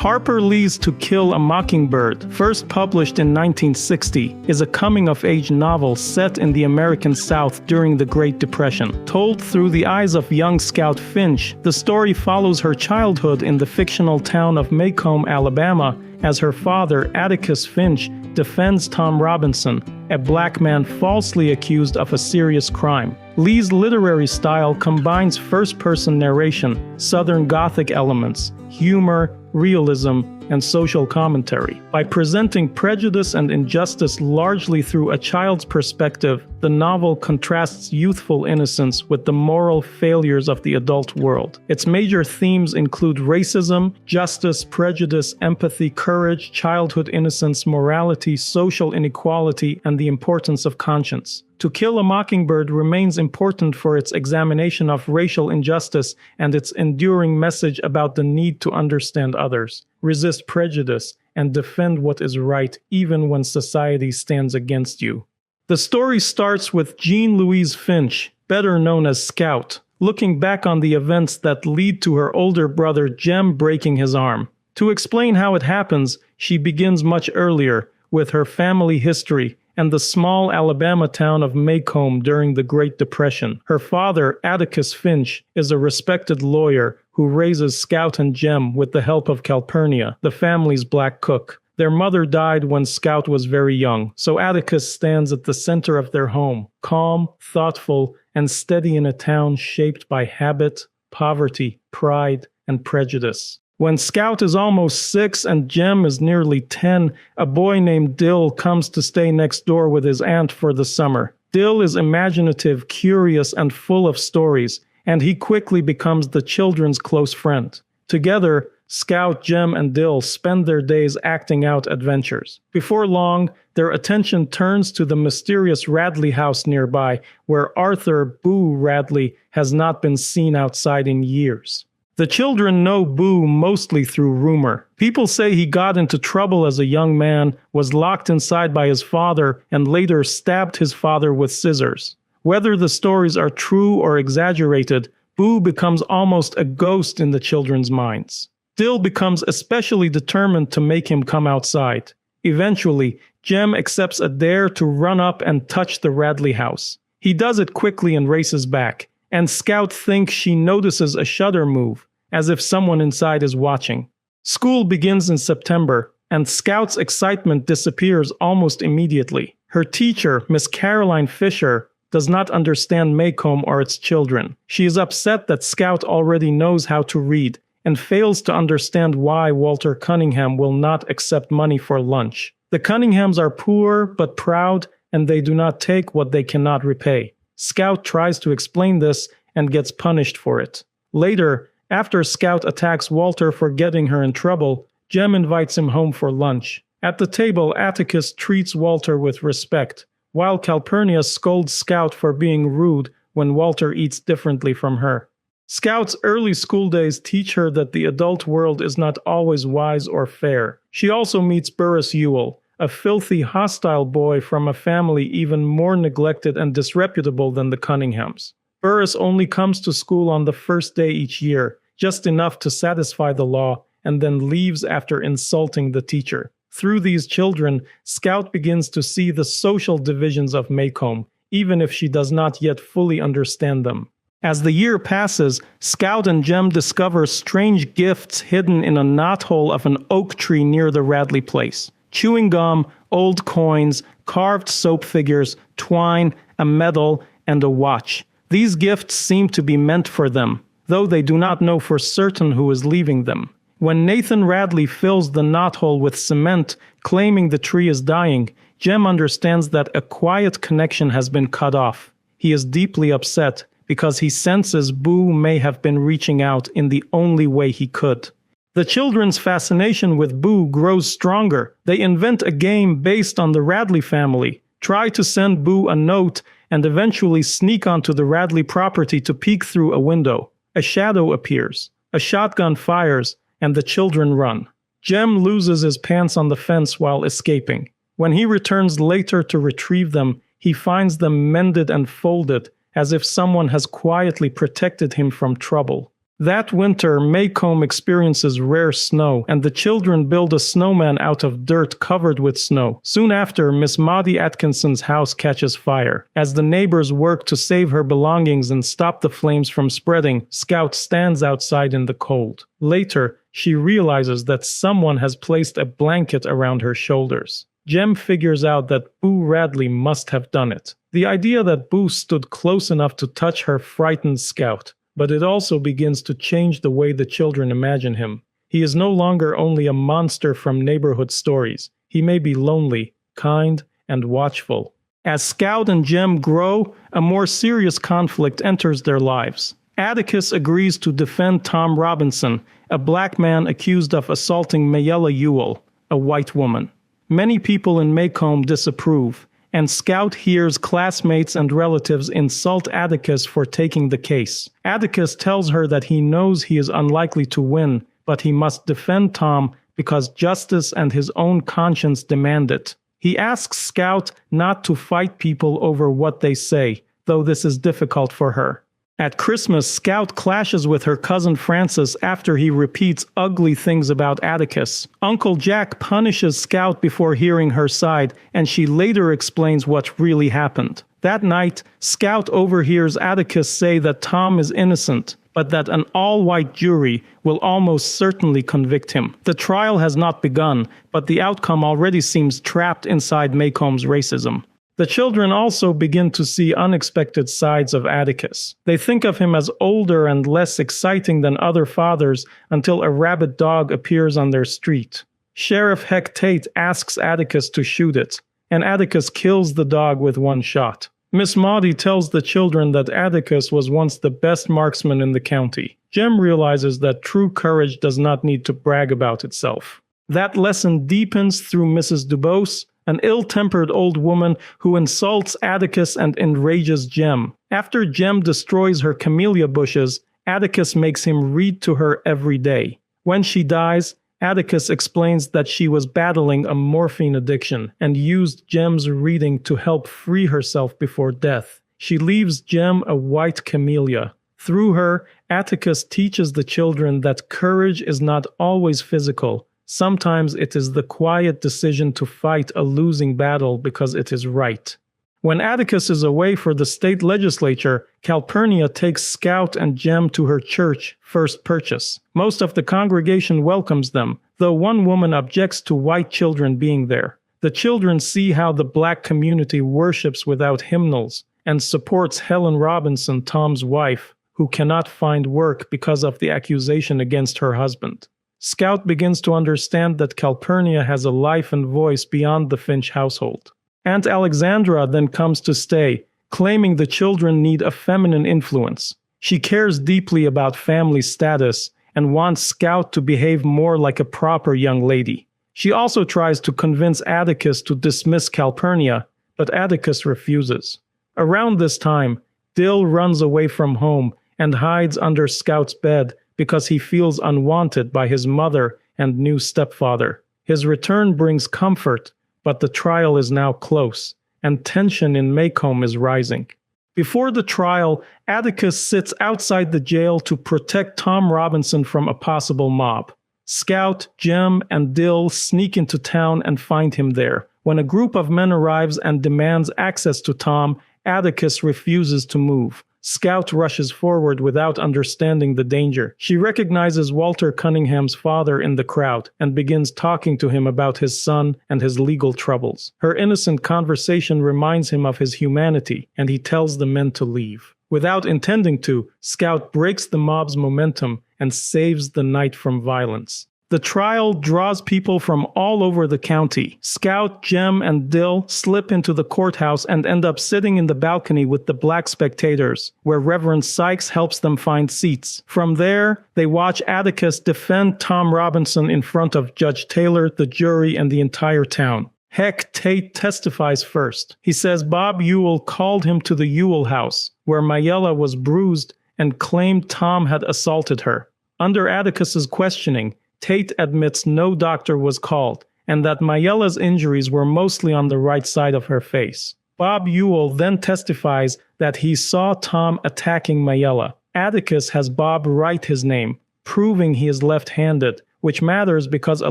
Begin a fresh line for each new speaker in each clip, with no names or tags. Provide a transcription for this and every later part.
Harper Lee's To Kill a Mockingbird, first published in 1960, is a coming-of-age novel set in the American South during the Great Depression. Told through the eyes of young Scout Finch, the story follows her childhood in the fictional town of Maycomb, Alabama, as her father, Atticus Finch, defends Tom Robinson, a black man falsely accused of a serious crime. Lee's literary style combines first-person narration, Southern Gothic elements, humor, realism, and social commentary. By presenting prejudice and injustice largely through a child's perspective, the novel contrasts youthful innocence with the moral failures of the adult world. Its major themes include racism, justice, prejudice, empathy, courage, childhood innocence, morality, social inequality, and the importance of conscience. To Kill a Mockingbird remains important for its examination of racial injustice and its enduring message about the need to understand others, resist prejudice, and defend what is right even when society stands against you. The story starts with Jean Louise Finch, better known as Scout, looking back on the events that lead to her older brother Jem breaking his arm. To explain how it happens, she begins much earlier, with her family history and the small Alabama town of Maycomb during the Great Depression. Her father, Atticus Finch, is a respected lawyer who raises Scout and Jem with the help of Calpurnia, the family's black cook. Their mother died when Scout was very young, so Atticus stands at the center of their home, calm, thoughtful, and steady in a town shaped by habit, poverty, pride, and prejudice. When Scout is almost 6 and Jem is nearly 10, a boy named Dill comes to stay next door with his aunt for the summer. Dill is imaginative, curious, and full of stories, and he quickly becomes the children's close friend. Together, Scout, Jem, and Dill spend their days acting out adventures. Before long, their attention turns to the mysterious Radley house nearby, where Arthur Boo Radley has not been seen outside in years. The children know Boo mostly through rumor. People say he got into trouble as a young man, was locked inside by his father, and later stabbed his father with scissors. Whether the stories are true or exaggerated, Boo becomes almost a ghost in the children's minds. Dill becomes especially determined to make him come outside. Eventually, Jem accepts a dare to run up and touch the Radley house. He does it quickly and races back, and Scout thinks she notices a shutter move, as if someone inside is watching. School begins in September, and Scout's excitement disappears almost immediately. Her teacher, Miss Caroline Fisher, does not understand Maycomb or its children. She is upset that Scout already knows how to read, and fails to understand why Walter Cunningham will not accept money for lunch. The Cunninghams are poor but proud, and they do not take what they cannot repay. Scout tries to explain this and gets punished for it. Later, after Scout attacks Walter for getting her in trouble, Jem invites him home for lunch. At the table, Atticus treats Walter with respect, while Calpurnia scolds Scout for being rude when Walter eats differently from her. Scout's early school days teach her that the adult world is not always wise or fair. She also meets Burris Ewell, a filthy, hostile boy from a family even more neglected and disreputable than the Cunninghams. Burris only comes to school on the first day each year, just enough to satisfy the law, and then leaves after insulting the teacher. Through these children, Scout begins to see the social divisions of Maycomb, even if she does not yet fully understand them. As the year passes, Scout and Jem discover strange gifts hidden in a knothole of an oak tree near the Radley place. Chewing gum, old coins, carved soap figures, twine, a medal, and a watch. These gifts seem to be meant for them, though they do not know for certain who is leaving them. When Nathan Radley fills the knothole with cement, claiming the tree is dying, Jem understands that a quiet connection has been cut off. He is deeply upset because he senses Boo may have been reaching out in the only way he could. The children's fascination with Boo grows stronger. They invent a game based on the Radley family, try to send Boo a note, and eventually sneak onto the Radley property to peek through a window. A shadow appears, a shotgun fires, and the children run. Jem loses his pants on the fence while escaping. When he returns later to retrieve them, he finds them mended and folded, as if someone has quietly protected him from trouble. That winter, Maycomb experiences rare snow, and the children build a snowman out of dirt covered with snow. Soon after, Miss Maudie Atkinson's house catches fire. As the neighbors work to save her belongings and stop the flames from spreading, Scout stands outside in the cold. Later, she realizes that someone has placed a blanket around her shoulders. Jem figures out that Boo Radley must have done it. The idea that Boo stood close enough to touch her frightens Scout. But it also begins to change the way the children imagine him. He is no longer only a monster from neighborhood stories. He may be lonely, kind, and watchful. As Scout and Jem grow, a more serious conflict enters their lives. Atticus agrees to defend Tom Robinson, a black man accused of assaulting Mayella Ewell, a white woman. Many people in Maycomb disapprove, and Scout hears classmates and relatives insult Atticus for taking the case. Atticus tells her that he knows he is unlikely to win, but he must defend Tom because justice and his own conscience demand it. He asks Scout not to fight people over what they say, though this is difficult for her. At Christmas, Scout clashes with her cousin Frances after he repeats ugly things about Atticus. Uncle Jack punishes Scout before hearing her side, and she later explains what really happened. That night, Scout overhears Atticus say that Tom is innocent, but that an all-white jury will almost certainly convict him. The trial has not begun, but the outcome already seems trapped inside Maycomb's racism. The children also begin to see unexpected sides of Atticus. They think of him as older and less exciting than other fathers until a rabid dog appears on their street. Sheriff Heck Tate asks Atticus to shoot it, and Atticus kills the dog with one shot. Miss Maudie tells the children that Atticus was once the best marksman in the county. Jem realizes that true courage does not need to brag about itself. That lesson deepens through Mrs. Dubose, an ill-tempered old woman who insults Atticus and enrages Jem. After Jem destroys her camellia bushes, Atticus makes him read to her every day. When she dies, Atticus explains that she was battling a morphine addiction and used Jem's reading to help free herself before death. She leaves Jem a white camellia. Through her, Atticus teaches the children that courage is not always physical. Sometimes it is the quiet decision to fight a losing battle because it is right. When Atticus is away for the state legislature, Calpurnia takes Scout and Jem to her church, First Purchase. Most of the congregation welcomes them, though one woman objects to white children being there. The children see how the black community worships without hymnals and supports Helen Robinson, Tom's wife, who cannot find work because of the accusation against her husband. Scout begins to understand that Calpurnia has a life and voice beyond the Finch household. Aunt Alexandra then comes to stay, claiming the children need a feminine influence. She cares deeply about family status and wants Scout to behave more like a proper young lady. She also tries to convince Atticus to dismiss Calpurnia, but Atticus refuses. Around this time, Dill runs away from home and hides under Scout's bed because he feels unwanted by his mother and new stepfather. His return brings comfort, but the trial is now close, and tension in Maycomb is rising. Before the trial, Atticus sits outside the jail to protect Tom Robinson from a possible mob. Scout, Jem, and Dill sneak into town and find him there. When a group of men arrives and demands access to Tom, Atticus refuses to move. Scout rushes forward without understanding the danger. She recognizes Walter Cunningham's father in the crowd and begins talking to him about his son and his legal troubles. Her innocent conversation reminds him of his humanity, and he tells the men to leave. Without intending to, Scout breaks the mob's momentum and saves the night from violence. The trial draws people from all over the county. Scout, Jem, and Dill slip into the courthouse and end up sitting in the balcony with the black spectators, where Reverend Sykes helps them find seats. From there, they watch Atticus defend Tom Robinson in front of Judge Taylor, the jury, and the entire town. Heck Tate testifies first. He says Bob Ewell called him to the Ewell house, where Mayella was bruised, and claimed Tom had assaulted her. Under Atticus's questioning, Tate admits no doctor was called, and that Mayella's injuries were mostly on the right side of her face. Bob Ewell then testifies that he saw Tom attacking Mayella. Atticus has Bob write his name, proving he is left-handed, which matters because a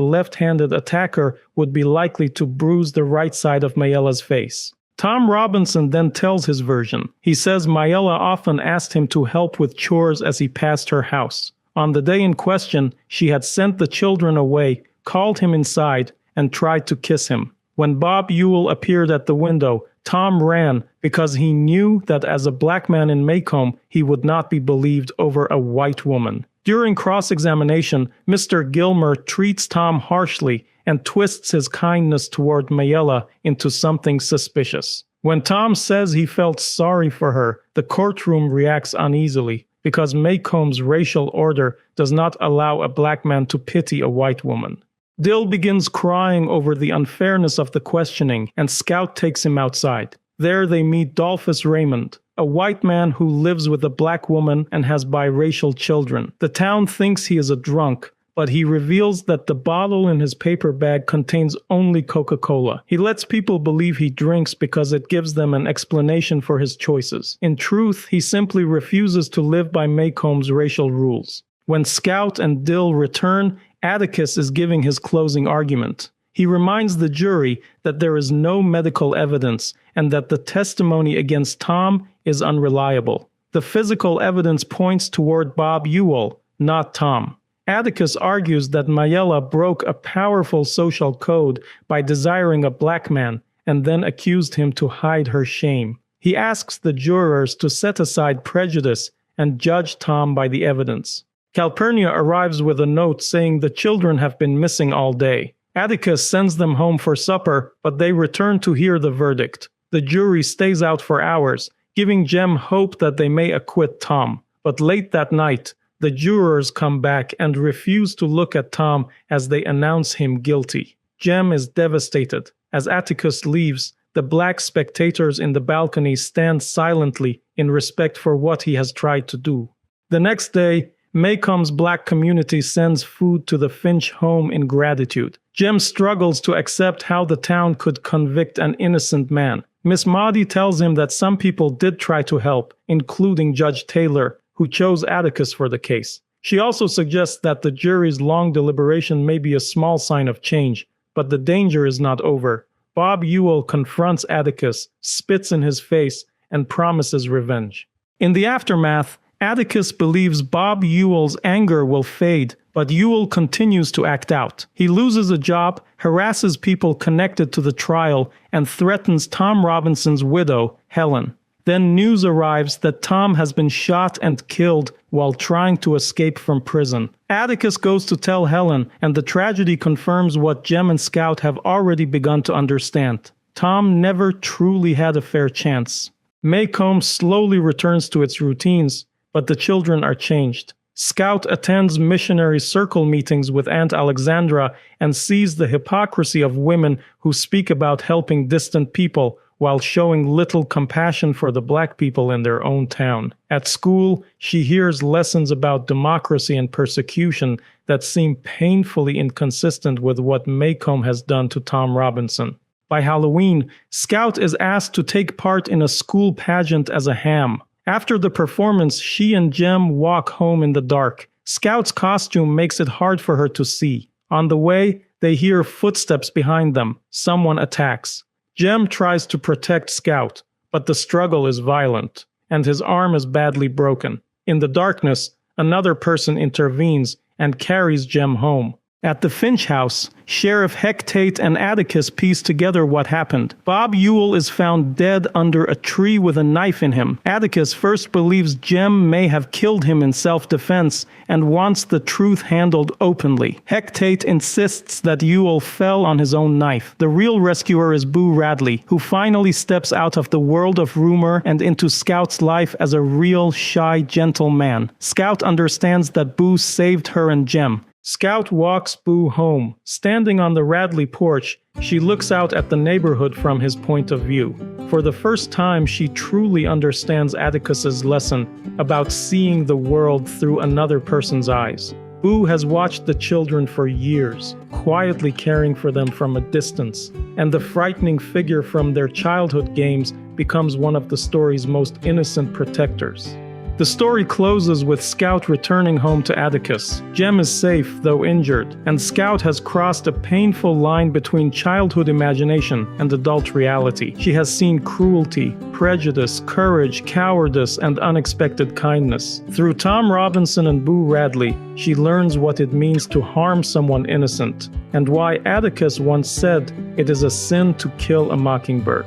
left-handed attacker would be likely to bruise the right side of Mayella's face. Tom Robinson then tells his version. He says Mayella often asked him to help with chores as he passed her house. On the day in question, she had sent the children away, called him inside, and tried to kiss him. When Bob Ewell appeared at the window, Tom ran because he knew that as a black man in Maycomb, he would not be believed over a white woman. During cross-examination, Mr. Gilmer treats Tom harshly and twists his kindness toward Mayella into something suspicious. When Tom says he felt sorry for her, the courtroom reacts uneasily because Maycomb's racial order does not allow a black man to pity a white woman. Dill begins crying over the unfairness of the questioning, and Scout takes him outside. There they meet Dolphus Raymond, a white man who lives with a black woman and has biracial children. The town thinks he is a drunk, but he reveals that the bottle in his paper bag contains only Coca-Cola. He lets people believe he drinks because it gives them an explanation for his choices. In truth, he simply refuses to live by Maycomb's racial rules. When Scout and Dill return, Atticus is giving his closing argument. He reminds the jury that there is no medical evidence and that the testimony against Tom is unreliable. The physical evidence points toward Bob Ewell, not Tom. Atticus argues that Mayella broke a powerful social code by desiring a black man and then accused him to hide her shame. He asks the jurors to set aside prejudice and judge Tom by the evidence. Calpurnia arrives with a note saying the children have been missing all day. Atticus sends them home for supper, but they return to hear the verdict. The jury stays out for hours, giving Jem hope that they may acquit Tom. But late that night, the jurors come back and refuse to look at Tom as they announce him guilty. Jem is devastated. As Atticus leaves, the black spectators in the balcony stand silently in respect for what he has tried to do. The next day, Maycomb's black community sends food to the Finch home in gratitude. Jem struggles to accept how the town could convict an innocent man. Miss Maudie tells him that some people did try to help, including Judge Taylor, who chose Atticus for the case. She also suggests that the jury's long deliberation may be a small sign of change, but the danger is not over. Bob Ewell confronts Atticus, spits in his face, and promises revenge. In the aftermath, Atticus believes Bob Ewell's anger will fade, but Ewell continues to act out. He loses a job, harasses people connected to the trial, and threatens Tom Robinson's widow, Helen. Then news arrives that Tom has been shot and killed while trying to escape from prison. Atticus goes to tell Helen, and the tragedy confirms what Jem and Scout have already begun to understand. Tom never truly had a fair chance. Maycomb slowly returns to its routines, but the children are changed. Scout attends missionary circle meetings with Aunt Alexandra and sees the hypocrisy of women who speak about helping distant people while showing little compassion for the black people in their own town. At school, she hears lessons about democracy and persecution that seem painfully inconsistent with what Maycomb has done to Tom Robinson. By Halloween, Scout is asked to take part in a school pageant as a ham. After the performance, she and Jem walk home in the dark. Scout's costume makes it hard for her to see. On the way, they hear footsteps behind them. Someone attacks. Jem tries to protect Scout, but the struggle is violent, and his arm is badly broken. In the darkness, another person intervenes and carries Jem home. At the Finch house, Sheriff Hectate and Atticus piece together what happened. Bob Ewell is found dead under a tree with a knife in him. Atticus first believes Jem may have killed him in self-defense and wants the truth handled openly. Hectate insists that Ewell fell on his own knife. The real rescuer is Boo Radley, who finally steps out of the world of rumor and into Scout's life as a real, shy, gentle man. Scout understands that Boo saved her and Jem. Scout walks Boo home. Standing on the Radley porch, she looks out at the neighborhood from his point of view. For the first time, she truly understands Atticus's lesson about seeing the world through another person's eyes. Boo has watched the children for years, quietly caring for them from a distance, and the frightening figure from their childhood games becomes one of the story's most innocent protectors. The story closes with Scout returning home to Atticus. Jem is safe, though injured, and Scout has crossed a painful line between childhood imagination and adult reality. She has seen cruelty, prejudice, courage, cowardice, and unexpected kindness. Through Tom Robinson and Boo Radley, she learns what it means to harm someone innocent, and why Atticus once said it is a sin to kill a mockingbird.